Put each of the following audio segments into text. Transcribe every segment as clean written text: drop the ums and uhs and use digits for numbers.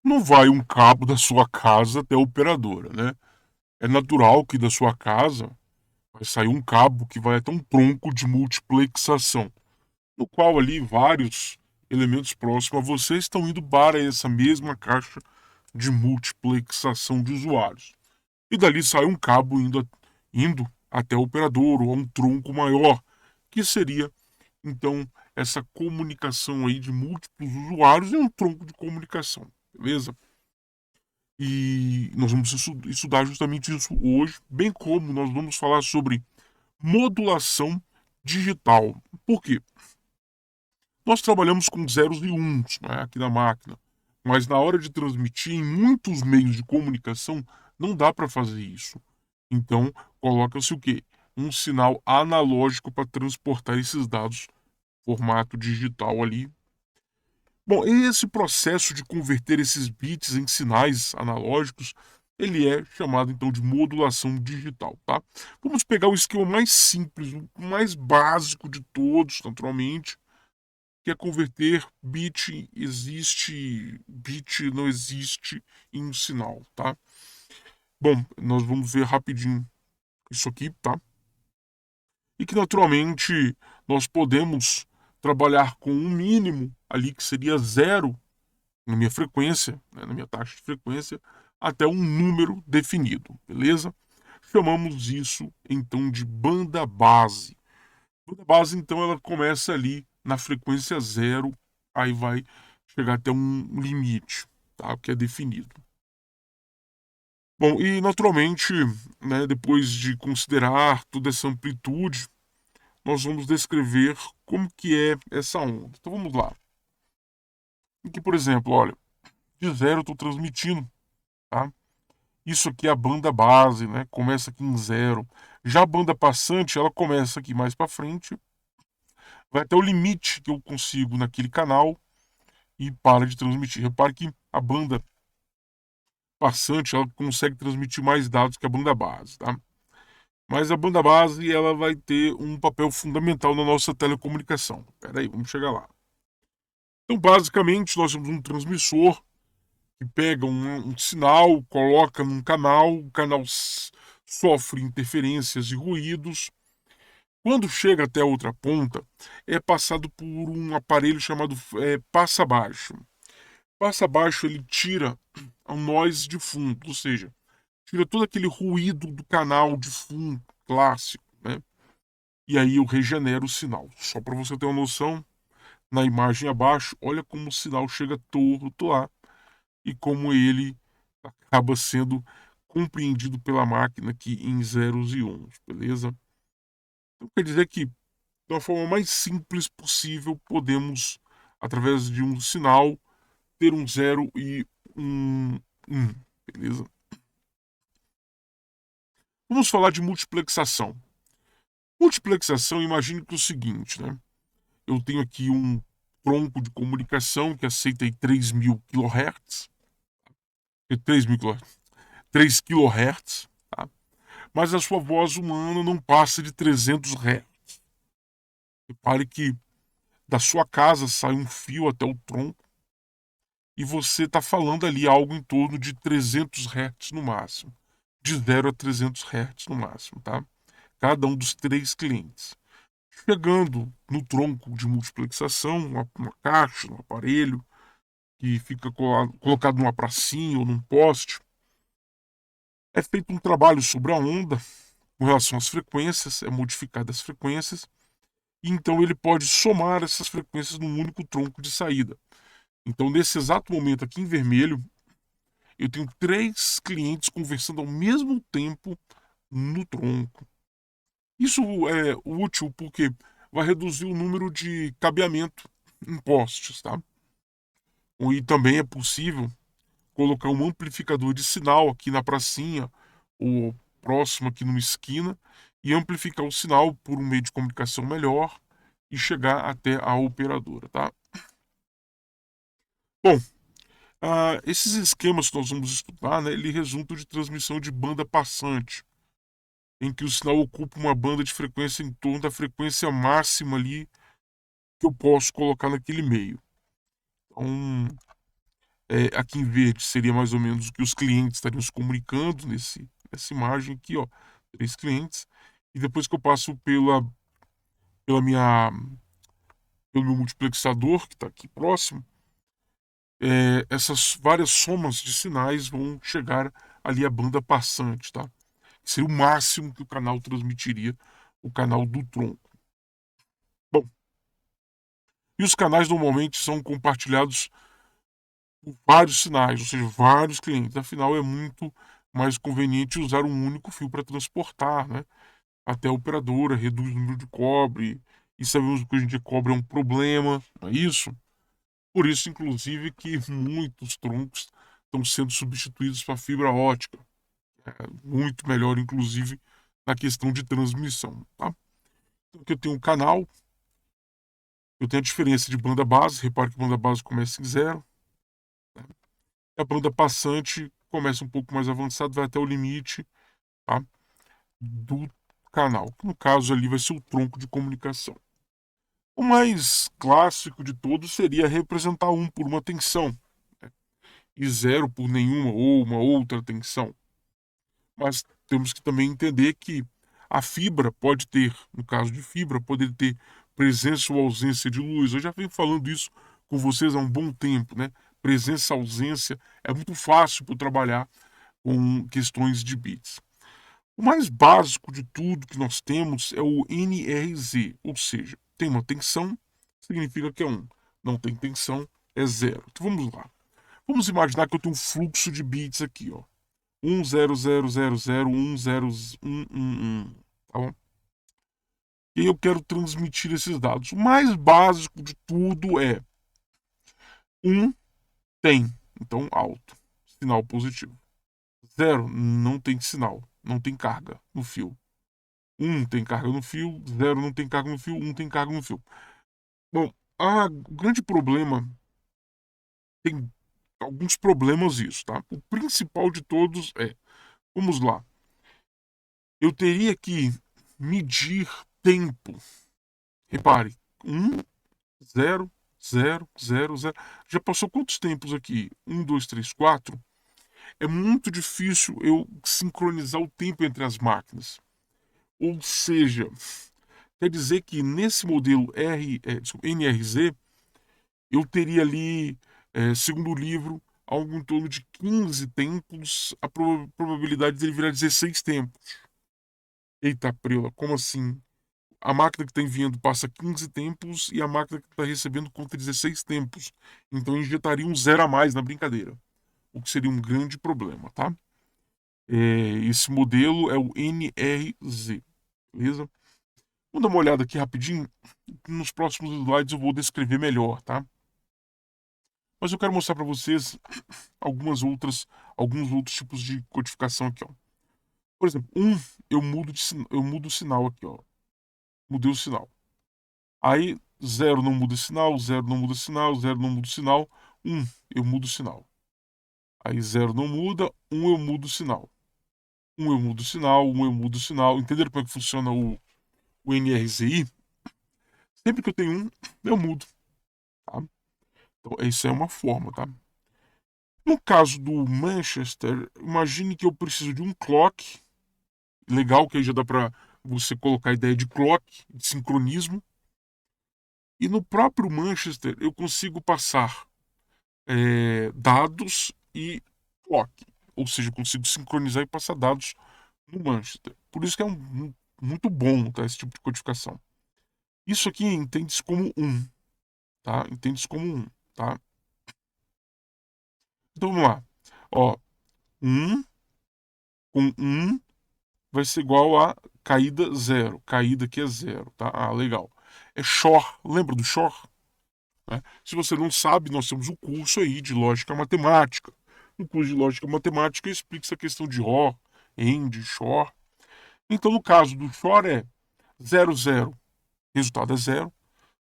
não vai um cabo da sua casa até a operadora, né? É natural que da sua casa vai sair um cabo que vai até um tronco de multiplexação, no qual ali vários elementos próximos a você estão indo para essa mesma caixa de multiplexação de usuários. E dali sai um cabo indo até o operador ou a um tronco maior, que seria então essa comunicação aí de múltiplos usuários em um tronco de comunicação, beleza? E nós vamos estudar justamente isso hoje, bem como nós vamos falar sobre modulação digital. Por quê? Nós trabalhamos com zeros e uns, né, aqui na máquina, mas na hora de transmitir em muitos meios de comunicação não dá para fazer isso. Então, coloca-se o quê? Um sinal analógico para transportar esses dados formato digital ali. Bom, esse processo de converter esses bits em sinais analógicos, ele é chamado então de modulação digital, tá? Vamos pegar o esquema mais simples, o mais básico de todos, naturalmente, que é converter bit não existe em um sinal, tá? Bom, nós vamos ver rapidinho isso aqui, tá? E que naturalmente nós podemos trabalhar com um mínimo ali que seria zero na minha frequência, né, na minha taxa de frequência, até um número definido, beleza? Chamamos isso então de banda base. Banda base, então, ela começa ali na frequência zero, aí vai chegar até um limite, tá? Que é definido. Bom, e naturalmente, né, depois de considerar toda essa amplitude, nós vamos descrever como que é essa onda. Então vamos lá. Aqui, por exemplo, olha, de zero eu estou transmitindo, tá? Isso aqui é a banda base, né? Começa aqui em zero. Já a banda passante, ela começa aqui mais para frente, vai até o limite que eu consigo naquele canal e para de transmitir. Repare que a banda passante, ela consegue transmitir mais dados que a banda base, tá? Mas a banda base, ela vai ter um papel fundamental na nossa telecomunicação. Espera aí, vamos chegar lá. Então, basicamente, nós temos um transmissor que pega um sinal, coloca num canal, o canal sofre interferências e ruídos. Quando chega até a outra ponta, é passado por um aparelho chamado passa-baixo. Passa-baixo ele tira o noise de fundo, ou seja, tira todo aquele ruído do canal de fundo clássico, né? E aí eu regenero o sinal. Só para você ter uma noção, na imagem abaixo, olha como o sinal chega torto lá e como ele acaba sendo compreendido pela máquina aqui em zeros e uns, beleza? Então quer dizer que, da forma mais simples possível, podemos, através de um sinal, ter um zero e um, beleza? Vamos falar de multiplexação. Multiplexação, imagine que é o seguinte, né? Eu tenho aqui um tronco de comunicação que aceita aí 3.000 kHz, 3.000 kHz, 3 kHz, tá? Mas a sua voz humana não passa de 300 Hz. Repare que da sua casa sai um fio até o tronco e você está falando ali algo em torno de 300 Hz no máximo. De 0 a 300 Hz no máximo, tá? Cada um dos três clientes. Chegando no tronco de multiplexação, uma caixa, um aparelho, que fica colocado numa pracinha ou num poste, é feito um trabalho sobre a onda com relação às frequências, é modificada as frequências, e então ele pode somar essas frequências num único tronco de saída. Então, nesse exato momento aqui em vermelho, eu tenho três clientes conversando ao mesmo tempo no tronco. Isso é útil porque vai reduzir o número de cabeamento em postes, tá? E também é possível colocar um amplificador de sinal aqui na pracinha ou próximo aqui numa esquina e amplificar o sinal por um meio de comunicação melhor e chegar até a operadora, tá? Bom, esses esquemas que nós vamos estudar, né, ele resultam de transmissão de banda passante, em que o sinal ocupa uma banda de frequência em torno da frequência máxima ali que eu posso colocar naquele meio. Então, aqui em verde seria mais ou menos o que os clientes estariam se comunicando nessa imagem aqui, ó, 3 clientes. E depois que eu passo pela minha, pelo meu multiplexador, que está aqui próximo, essas várias somas de sinais vão chegar ali à banda passante, tá? Que seria o máximo que o canal transmitiria, o canal do tronco. Bom, e os canais normalmente são compartilhados por vários sinais, ou seja, vários clientes. Afinal, é muito mais conveniente usar um único fio para transportar, né? Até a operadora reduz o número de cobre, e sabemos que hoje em dia cobre é um problema, não é isso? Por isso, inclusive, que muitos troncos estão sendo substituídos para fibra ótica. Muito melhor, inclusive, na questão de transmissão. Tá? Então, aqui eu tenho um canal, eu tenho a diferença de banda base, repare que a banda base começa em 0. Né? A banda passante começa um pouco mais avançado, vai até o limite, tá? Do canal, que no caso ali vai ser o tronco de comunicação. O mais clássico de todos seria representar 1 por uma tensão, né? E 0 por nenhuma ou uma outra tensão. Mas temos que também entender que a fibra pode ter, no caso de fibra, pode ter presença ou ausência de luz. Eu já venho falando isso com vocês há um bom tempo, né? Presença, ausência, é muito fácil para trabalhar com questões de bits. O mais básico de tudo que nós temos é o NRZ, ou seja, tem uma tensão, significa que é 1. Não tem tensão, é 0. Então vamos lá. Vamos imaginar que eu tenho um fluxo de bits aqui, ó. 10000101111, tá bom? E aí eu quero transmitir esses dados. O mais básico de tudo é 1 tem, então alto, sinal positivo. 0 não tem sinal, não tem carga no fio. 1 tem carga no fio, 0 não tem carga no fio, 1 tem carga no fio. Bom, o grande problema, tem alguns problemas isso, tá? O principal de todos vamos lá, eu teria que medir tempo. Repare, 1, 0, 0, 0, 0. Já passou quantos tempos aqui? 1, 2, 3, 4. É muito difícil eu sincronizar o tempo entre as máquinas. Ou seja, quer dizer que nesse modelo NRZ, eu teria ali, segundo o livro, algo em torno de 15 tempos, a probabilidade dele virar 16 tempos. Eita, prela, como assim? A máquina que está enviando passa 15 tempos e a máquina que está recebendo conta 16 tempos. Então injetaria um 0 a mais na brincadeira, o que seria um grande problema, tá? Esse modelo é o NRZ, beleza? Vamos dar uma olhada aqui rapidinho. Nos próximos slides eu vou descrever melhor, tá? Mas eu quero mostrar para vocês alguns outros tipos de codificação aqui, ó. Por exemplo, eu mudo o sinal aqui, ó. Mudei o sinal. Aí 0 não muda o sinal, 0 não muda o sinal, 0 não muda o sinal, 1 eu mudo o sinal. Aí 0 não muda, 1 eu mudo o sinal. 1 eu mudo o sinal, 1 eu mudo o sinal. Entenderam como é que funciona o NRZI? Sempre que eu tenho 1, eu mudo. Tá? Então, isso é uma forma, tá? No caso do Manchester, imagine que eu preciso de um clock. Legal, que aí já dá para você colocar a ideia de clock, de sincronismo. E no próprio Manchester eu consigo passar dados e clock. Ou seja, eu consigo sincronizar e passar dados no Manchester. Por isso que é muito bom, tá, esse tipo de codificação. Isso aqui entende-se como 1. Tá? Entende-se como 1. Tá? Então vamos lá. Ó, 1 com 1 vai ser igual a caída 0. Caída aqui é 0. Tá? Ah, legal. É Shor. Lembra do Shor? Né? Se você não sabe, nós temos um curso aí de lógica matemática. No curso de lógica matemática explica essa questão de OR, AND, SHOR. Então, no caso do SHOR é 0, 0, resultado é 0.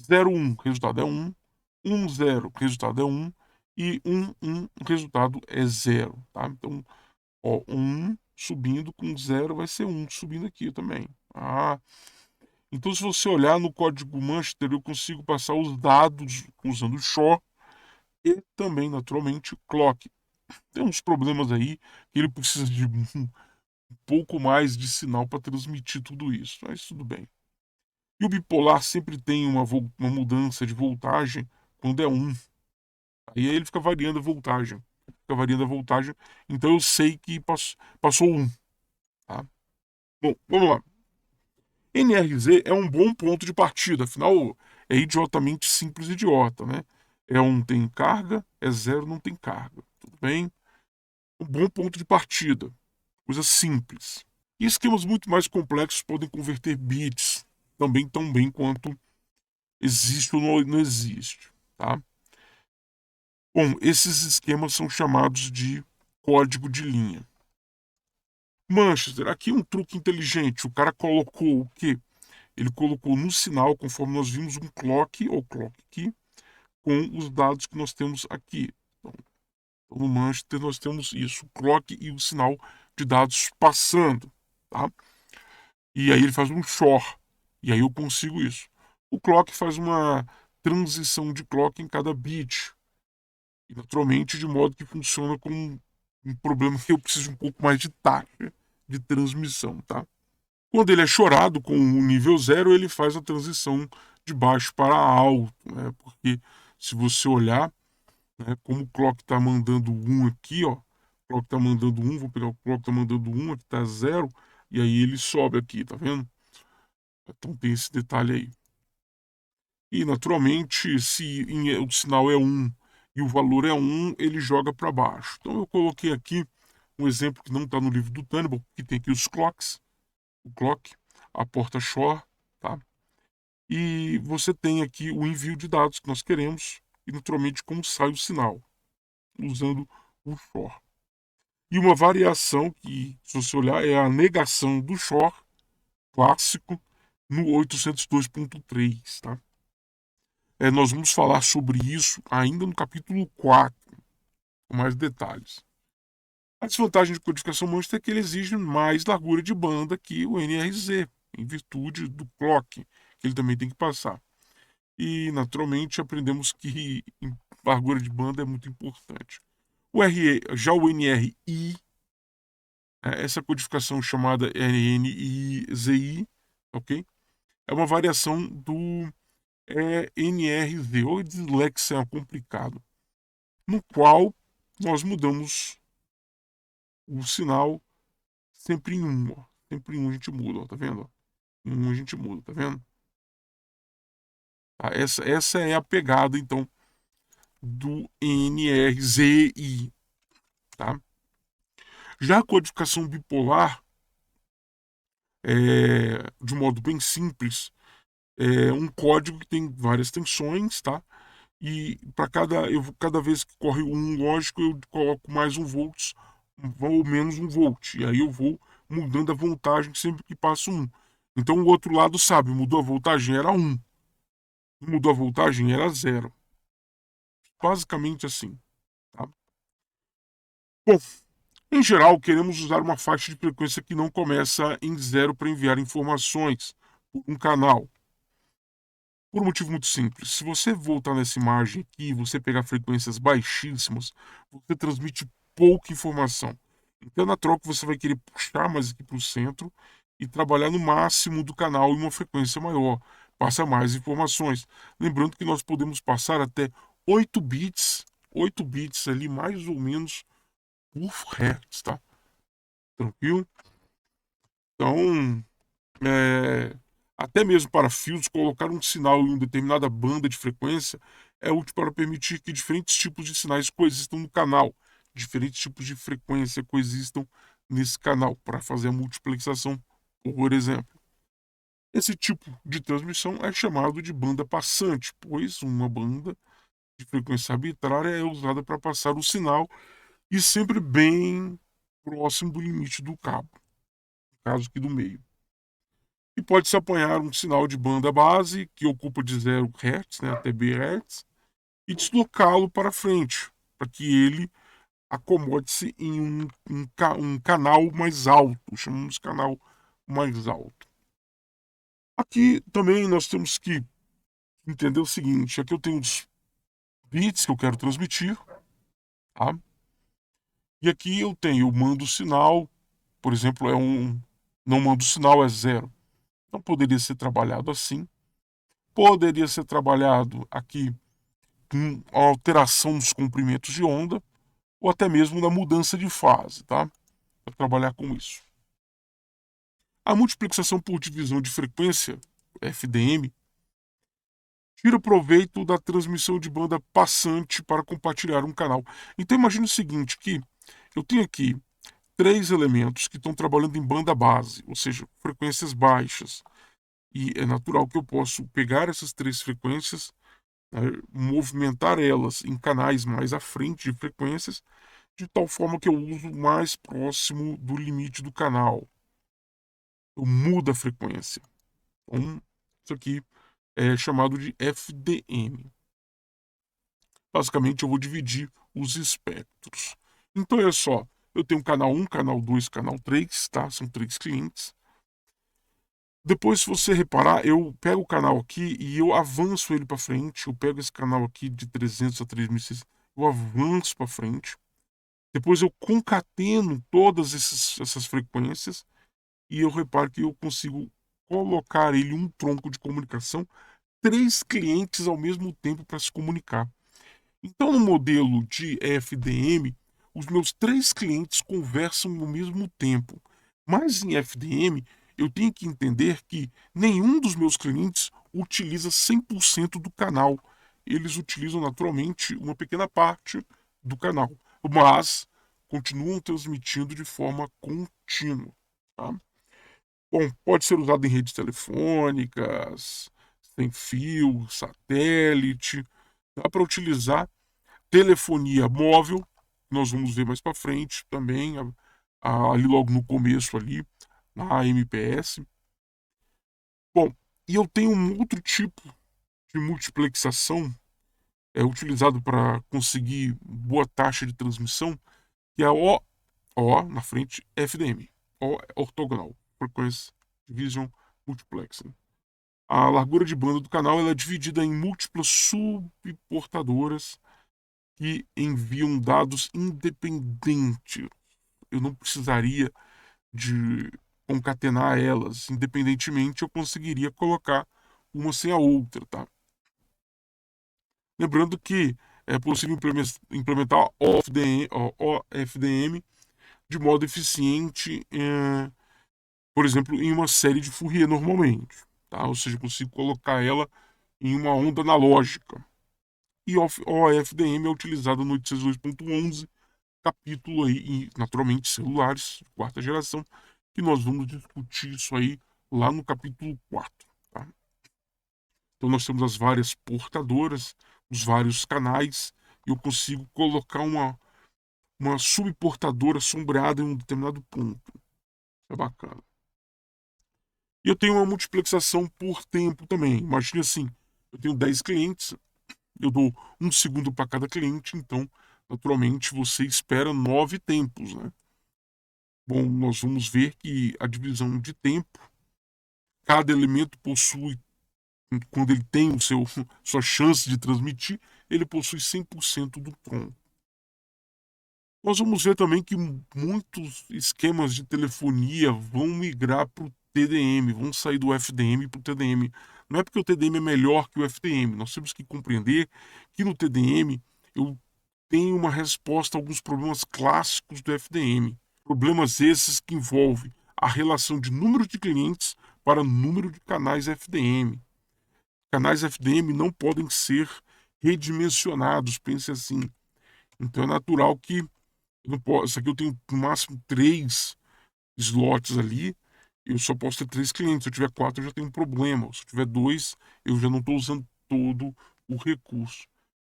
0, 1, resultado é 1. 1, 0, resultado é 1. E 1, 1, resultado é 0. Tá? Então, ó, 1 subindo com 0 vai ser 1 subindo aqui também. Então, se você olhar no código Manchester, eu consigo passar os dados usando o SHOR e também, naturalmente, clock. Tem uns problemas aí que ele precisa de um pouco mais de sinal para transmitir tudo isso, mas tudo bem. E o bipolar sempre tem uma mudança de voltagem quando é 1. Aí ele fica variando a voltagem. Fica variando a voltagem. Então eu sei que passou 1. Tá? Bom, vamos lá. NRZ é um bom ponto de partida, afinal é idiotamente simples e idiota, né? É 1 tem carga, é 0 não tem carga. Tudo bem? Um bom ponto de partida. Coisa simples. E esquemas muito mais complexos podem converter bits também tão bem quanto existe ou não existe. Tá? Bom, esses esquemas são chamados de código de linha. Manchester, aqui um truque inteligente. O cara colocou o quê? Ele colocou no sinal, conforme nós vimos, um clock ou clock key com os dados que nós temos aqui. Então, no Manchester nós temos isso, o clock e o sinal de dados passando. Tá? E aí ele faz um XOR. E aí eu consigo isso. O clock faz uma transição de clock em cada bit. E naturalmente de modo que funciona com um problema que eu preciso de um pouco mais de taxa de transmissão, tá? Quando ele é chorado com o nível 0, ele faz a transição de baixo para alto, né? Porque se você olhar, né, como o clock está mandando 1 aqui, ó, o clock está mandando 1, vou pegar o clock está mandando 1, aqui está 0, e aí ele sobe aqui, tá vendo? Então tem esse detalhe aí. E naturalmente, se o sinal é 1 e o valor é 1, ele joga para baixo. Então eu coloquei aqui um exemplo que não está no livro do Tannibal, que tem aqui os clocks, o clock, a porta shore, tá? E você tem aqui o envio de dados que nós queremos e naturalmente como sai o sinal, usando o shore. E uma variação que, se você olhar, é a negação do shore clássico no 802.3, tá? Nós vamos falar sobre isso ainda no capítulo 4, com mais detalhes. A desvantagem de codificação Manchester é que ele exige mais largura de banda que o NRZ, em virtude do clock, que ele também tem que passar. E, naturalmente, aprendemos que largura de banda é muito importante. Já o NRI, essa codificação chamada NNIZI, ok? É uma variação do NRZ, ou dislexia complicado, no qual nós mudamos o sinal sempre em 1. Ó. Sempre em 1 a gente muda, ó, tá vendo? Em 1 a gente muda, tá vendo? Tá? Essa é a pegada, então, do NRZI. Tá? Já a codificação bipolar, de modo bem simples, é um código que tem várias tensões, tá? E para cada vez que corre um lógico, eu coloco mais um volts ou menos um volt. E aí eu vou mudando a voltagem sempre que passo um. Então o outro lado sabe, mudou a voltagem, era 1. Mudou a voltagem, era 0. Basicamente assim. Tá? Bom, em geral, queremos usar uma faixa de frequência que não começa em 0 para enviar informações por um canal. Por um motivo muito simples. Se você voltar nessa imagem aqui e você pegar frequências baixíssimas, você transmite pouca informação. Então, na troca, você vai querer puxar mais aqui para o centro e trabalhar no máximo do canal em uma frequência maior. Passa mais informações. Lembrando que nós podemos passar até 8 bits ali, mais ou menos, por hertz, tá? Tranquilo? Então, é, até mesmo para fios, colocar um sinal em uma determinada banda de frequência é útil para permitir que diferentes tipos de sinais coexistam no canal, diferentes tipos de frequência coexistam nesse canal, para fazer a multiplexação, por exemplo. Esse tipo de transmissão é chamado de banda passante, pois uma banda de frequência arbitrária é usada para passar o sinal e sempre bem próximo do limite do cabo, no caso aqui do meio. E pode-se apanhar um sinal de banda base, que ocupa de 0 Hz, né, até BHz, e deslocá-lo para frente, para que ele acomode-se em um canal mais alto, chamamos de canal mais alto. Aqui também nós temos que entender o seguinte, aqui eu tenho bits que eu quero transmitir, tá? E aqui eu mando sinal, por exemplo, não mando sinal, é 0. Então poderia ser trabalhado assim. Poderia ser trabalhado aqui com alteração nos comprimentos de onda, ou até mesmo na mudança de fase, tá? Para trabalhar com isso. A multiplexação por divisão de frequência, FDM, tira proveito da transmissão de banda passante para compartilhar um canal. Então imagine o seguinte, que eu tenho aqui 3 elementos que estão trabalhando em banda base, ou seja, frequências baixas. E é natural que eu possa pegar essas 3 frequências, né, movimentar elas em canais mais à frente de frequências, de tal forma que eu uso mais próximo do limite do canal. Eu mudo a frequência. Então, isso aqui é chamado de FDM. Basicamente, eu vou dividir os espectros. Então, olha só, eu tenho canal 1, canal 2, canal 3, tá? São 3 clientes. Depois, se você reparar, eu pego o canal aqui e eu avanço ele para frente. Eu pego esse canal aqui de 300 a 3600, eu avanço para frente. Depois eu concateno todas essas frequências e eu reparo que eu consigo colocar ele em um tronco de comunicação, 3 clientes ao mesmo tempo para se comunicar. Então, no modelo de FDM, os meus 3 clientes conversam ao mesmo tempo. Mas em FDM, eu tenho que entender que nenhum dos meus clientes utiliza 100% do canal. Eles utilizam naturalmente uma pequena parte do canal, mas continuam transmitindo de forma contínua. Tá? Bom, pode ser usado em redes telefônicas, sem fio, satélite. Dá para utilizar telefonia móvel, nós vamos ver mais para frente também, ali logo no começo ali, na MPS. Bom, e eu tenho um outro tipo de multiplexação utilizado para conseguir boa taxa de transmissão, que é a O na frente FDM, O é ortogonal, Frequency Division Multiplexing. A largura de banda do canal ela é dividida em múltiplas subportadoras que enviam dados independentes. Eu não precisaria de concatenar elas. Independentemente, eu conseguiria colocar uma sem a outra, tá? Lembrando que é possível implementar OFDM de modo eficiente, por exemplo, em uma série de Fourier normalmente, tá? Ou seja, eu consigo colocar ela em uma onda analógica. E OFDM é utilizado no 802.11, capítulo aí, e naturalmente celulares, quarta geração, que nós vamos discutir isso aí lá no capítulo 4. Tá? Então nós temos as várias portadoras, os vários canais, e eu consigo colocar uma subportadora sombreada em um determinado ponto. É bacana. E eu tenho uma multiplexação por tempo também. Imagine assim, eu tenho 10 clientes, eu dou 1 segundo para cada cliente, então, naturalmente, você espera 9 tempos, né? Bom, nós vamos ver que a divisão de tempo, cada elemento possui, quando ele tem sua chance de transmitir, ele possui 100% do tronco. Nós vamos ver também que muitos esquemas de telefonia vão migrar para o TDM, vão sair do FDM para o TDM. Não é porque o TDM é melhor que o FDM, nós temos que compreender que no TDM eu tenho uma resposta a alguns problemas clássicos do FDM. Problemas esses que envolvem a relação de número de clientes para número de canais FDM. Canais FDM não podem ser redimensionados, pense assim. Então é natural que eu não posso, isso aqui eu tenho no máximo 3 slots ali, eu só posso ter 3 clientes. Se eu tiver 4, eu já tenho um problema. Se eu tiver 2, eu já não estou usando todo o recurso.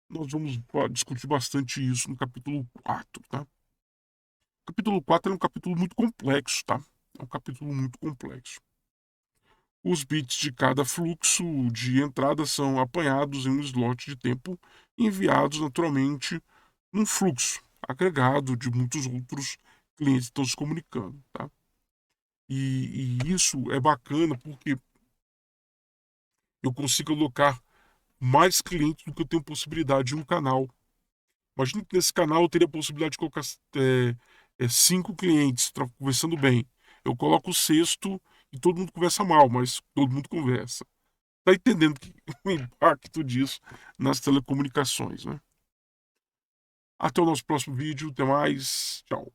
Nós vamos discutir bastante isso no capítulo 4, tá? O capítulo 4 é um capítulo muito complexo, tá? É um capítulo muito complexo. Os bits de cada fluxo de entrada são apanhados em um slot de tempo e enviados naturalmente num fluxo agregado de muitos outros clientes que estão se comunicando, tá? E isso é bacana porque eu consigo colocar mais clientes do que eu tenho possibilidade em um canal. Imagina que nesse canal eu teria a possibilidade de colocar 5 clientes conversando bem. Eu coloco o sexto e todo mundo conversa mal, mas todo mundo conversa. Tá entendendo o impacto disso nas telecomunicações, né? Até o nosso próximo vídeo. Até mais. Tchau.